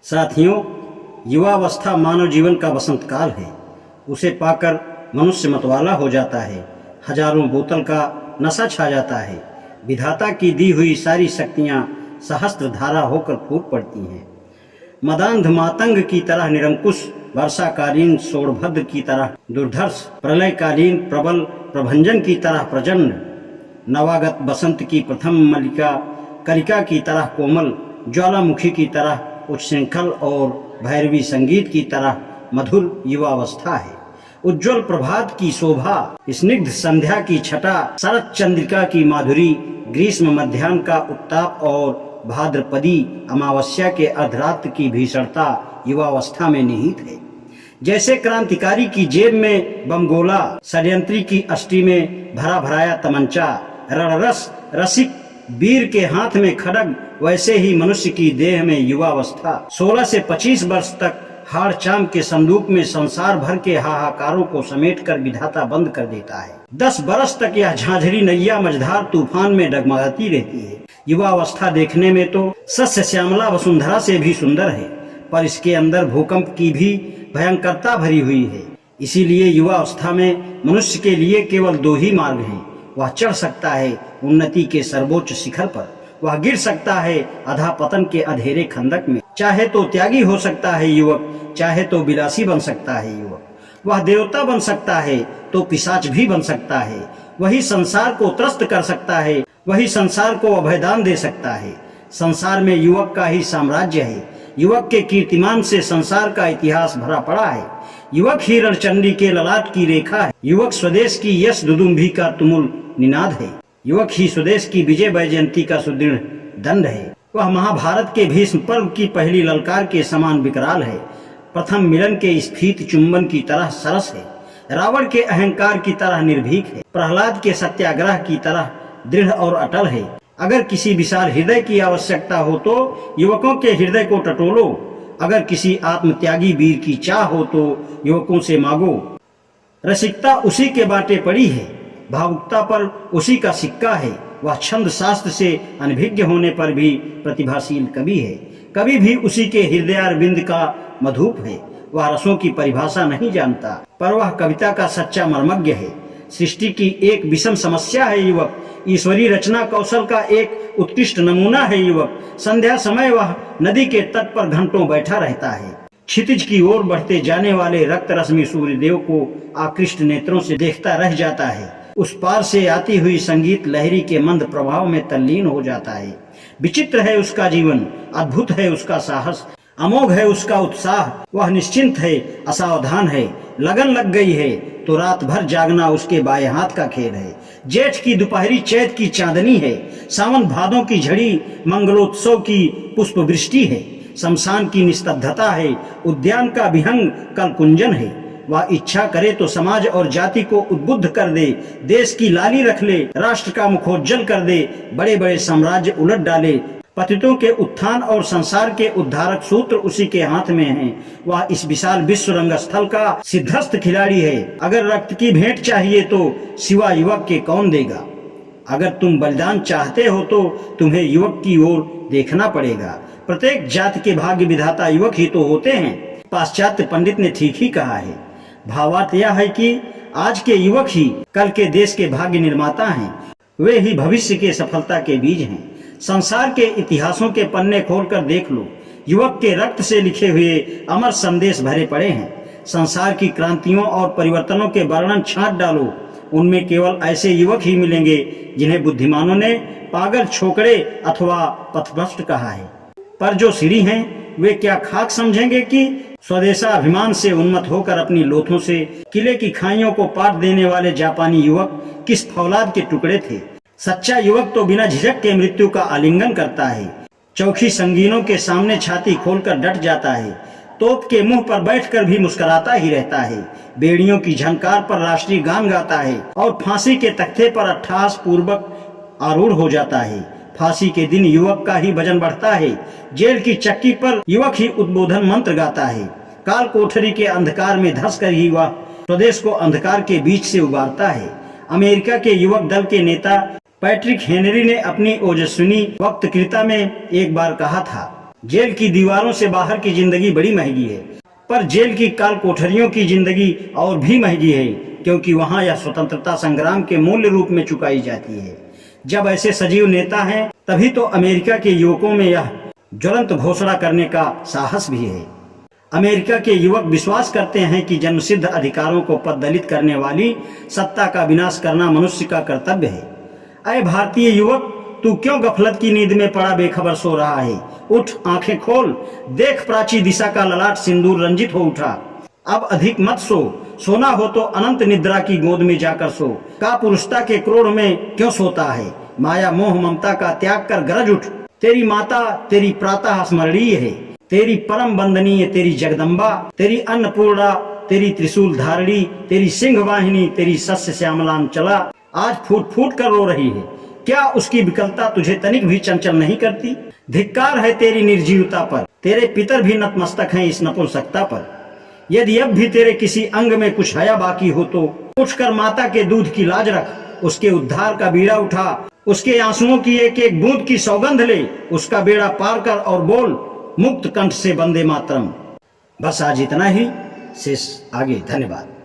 साथियों, युवावस्था मानव जीवन का वसंत काल है। उसे पाकर मनुष्य मतवाला हो जाता है। हजारों बोतल का नशा छा जाता है। विधाता की दी हुई सारी शक्तियां सहस्त्र धारा होकर फूट पड़ती हैं। मदांध मातंग की तरह निरंकुश, वर्षाकालीन सोड़भद्र की तरह दुर्धर्ष, प्रलयकालीन प्रबल प्रभंजन की तरह प्रचंड, नवागत बसंत की प्रथम मलिका कलिका की तरह कोमल, ज्वालामुखी की तरह उच्छृंखल और भैरवी संगीत की तरह मधुर युवावस्था है। उज्जवल प्रभात की शोभा, स्निग्ध संध्या की छटा, शरद चंद्रिका की माधुरी, ग्रीष्म मध्याह्न का उत्ताप और भाद्रपदी अमावस्या के अर्धरात्र की भीषणता युवावस्था में निहित है। जैसे क्रांतिकारी की जेब में बमगोला, षड्यंत्री की अष्टी में भरा भराया तमंचा, रणरस रसिक वीर के हाथ में खड्ग, वैसे ही मनुष्य की देह में युवावस्था 16 से 25 वर्ष तक हाड़ चाम के संदूक में संसार भर के हाहाकारों को समेटकर विधाता बंद कर देता है। 10 बरस तक यह झांझरी नैया मझधार तूफान में डगमगाती रहती है। युवावस्था देखने में तो सस्य श्यामला वसुंधरा से भी सुंदर है, पर इसके अंदर भूकंप की भी भयंकरता भरी हुई है। इसीलिए युवावस्था में मनुष्य के लिए केवल 2 ही मार्ग हैं। वह चढ़ सकता है उन्नति के सर्वोच्च शिखर पर, वह गिर सकता है अधःपतन के अंधेरे खंदक में। चाहे तो त्यागी हो सकता है युवक, चाहे तो विलासी बन सकता है युवक। वह देवता बन सकता है तो पिशाच भी बन सकता है। वही संसार को त्रस्त कर सकता है, वही संसार को अभयदान दे सकता है। संसार में युवक का ही साम्राज्य है। युवक के कीर्तिमान से संसार का इतिहास भरा पड़ा है। युवक ही रणचंडी के ललाट की रेखा है। युवक स्वदेश की यश दुदुम्भी का तुमुल निनाद है। युवक ही स्वदेश की विजय वैजयंती का सुदृढ़ दंड है। वह महाभारत के भीष्म पर्व की पहली ललकार के समान विकराल है। प्रथम मिलन के स्फीत चुंबन की तरह सरस है। रावण के अहंकार की तरह निर्भीक है। प्रहलाद के सत्याग्रह की तरह दृढ़ और अटल है। अगर किसी विशाल हृदय की आवश्यकता हो तो युवकों के हृदय को टटोलो। अगर किसी आत्मत्यागी वीर की चाह हो तो युवकों से मांगो। रसिकता उसी के बाटे पड़ी है, भावुकता पर उसी का सिक्का है। वह छंद शास्त्र से अनभिज्ञ होने पर भी प्रतिभाशील कवि है। कवि भी उसी के हृदयारविंद का मधुप है। वह रसों की परिभाषा नहीं जानता, पर वह कविता का सच्चा मर्मज्ञ है। सृष्टि की एक विषम समस्या है युवक। ईश्वरीय रचना कौशल का एक उत्कृष्ट नमूना है युवक। संध्या समय वह नदी के तट पर घंटों बैठा रहता है। क्षितिज की ओर बढ़ते जाने वाले रक्त रश्मि सूर्यदेव को आकृष्ट नेत्रों से देखता रह जाता है। उस पार से आती हुई संगीत लहरी के मंद प्रभाव में तल्लीन हो जाता है। विचित्र है उसका जीवन, अद्भुत है उसका साहस, अमोघ है उसका उत्साह। वह निश्चिंत है, असावधान है। लगन लग गई है तो रात भर जागना उसके बाएं हाथ का खेल है। जेठ की दोपहरी चैत की चांदनी है। सावन भादों की झड़ी मंगलोत्सव की पुष्प वृष्टि है। शमशान की निस्तब्धता है। उद्यान का विहंग कल कुंजन है। वह इच्छा करे तो समाज और जाति को उद्बुद्ध कर दे, देश की लाली रख ले, राष्ट्र का मुखोज्जल कर दे, बड़े बड़े साम्राज्य उलट डाले। पतितों के उत्थान और संसार के उद्धारक सूत्र उसी के हाथ में हैं। वह इस विशाल विश्व रंगस्थल का सिद्धस्त खिलाड़ी है। अगर रक्त की भेंट चाहिए तो सिवा युवक के कौन देगा। अगर तुम बलिदान चाहते हो तो तुम्हें युवक की ओर देखना पड़ेगा। प्रत्येक जाति के भाग्य विधाता युवक ही तो होते हैं। पाश्चात्य पंडित ने ठीक ही कहा है। भावार्थ यह है कि आज के युवक ही कल के देश के भाग्य निर्माता हैं। वे ही भविष्य के सफलता के बीज हैं। संसार के इतिहासों के पन्ने खोलकर देख लो, युवक के रक्त से लिखे हुए अमर संदेश भरे पड़े हैं। संसार की क्रांतियों और परिवर्तनों के वर्णन छांट डालो, उनमें केवल ऐसे युवक ही मिलेंगे जिन्हें बुद्धिमानों ने पागल, छोकरे अथवा पथभ्रष्ट कहा है। पर जो सीढ़ी हैं वे क्या खाक समझेंगे कि स्वदेशाभिमान से उन्मत्त होकर अपनी लोथों से किले की खाइयों को पाट देने वाले जापानी युवक किस फौलाद के टुकड़े थे। सच्चा युवक तो बिना झिझक के मृत्यु का आलिंगन करता है। चौखी संगीनों के सामने छाती खोलकर डट जाता है। तोप के मुंह पर बैठकर भी मुस्कुराता ही रहता है। बेड़ियों की झंकार पर राष्ट्रीय गान गाता है और फांसी के तख्ते पर अट्टहास पूर्वक आरूढ़ हो जाता है। फांसी के दिन युवक का ही वजन बढ़ता है। जेल की चक्की पर युवक ही उद्बोधन मंत्र गाता है। काल कोठरी के अंधकार में धंस कर ही वह स्वदेश को अंधकार के बीच से उबारता है। अमेरिका के युवक दल के नेता पैट्रिक हेनरी ने अपनी ओजस्विनी वक्तृता में एक बार कहा था, जेल की दीवारों से बाहर की जिंदगी बड़ी महंगी है, पर जेल की काल कोठरियों की जिंदगी और भी महंगी है, क्योंकि वहां यह स्वतंत्रता संग्राम के मूल्य रूप में चुकाई जाती है। जब ऐसे सजीव नेता हैं, तभी तो अमेरिका के युवकों में यह ज्वलंत घोषणा करने का साहस भी है। अमेरिका के युवक विश्वास करते हैं कि जन्मसिद्ध अधिकारों को पददलित करने वाली सत्ता का विनाश करना मनुष्य का कर्तव्य है। अय भारतीय युवक, तू क्यों गफलत की नींद में पड़ा बेखबर सो रहा है? उठ, आंखें खोल, देख प्राची दिशा का ललाट सिंदूर रंजित हो उठा। अब अधिक मत सो, सोना हो तो अनंत निद्रा की गोद में जाकर सो। का पुरुषता के क्रोध में क्यों सोता है? माया मोह ममता का त्याग कर गरज उठ। तेरी माता तेरी प्रातः स्मरणीय है, तेरी परम वंदनीय, तेरी जगदम्बा, तेरी अन्नपूर्णा, तेरी त्रिशूल धारणी, तेरी सिंह वाहिनी, तेरी सस्य श्यामलांचला आज फूट फूट कर रो रही है। क्या उसकी विकलता तुझे तनिक भी चंचल नहीं करती? धिक्कार है तेरी निर्जीवता पर, तेरे पितर भी नतमस्तक हैं इस नपुंसकता पर। यदि अब भी तेरे किसी अंग में कुछ हया बाकी हो तो उठकर माता के दूध की लाज रख, उसके उद्धार का बीड़ा उठा, उसके आंसुओं की एक एक बूंद की सौगंध ले, उसका बेड़ा पार कर और बोल मुक्त कंठ से वंदे मातरम। बस आज इतना ही, शेष आगे। धन्यवाद।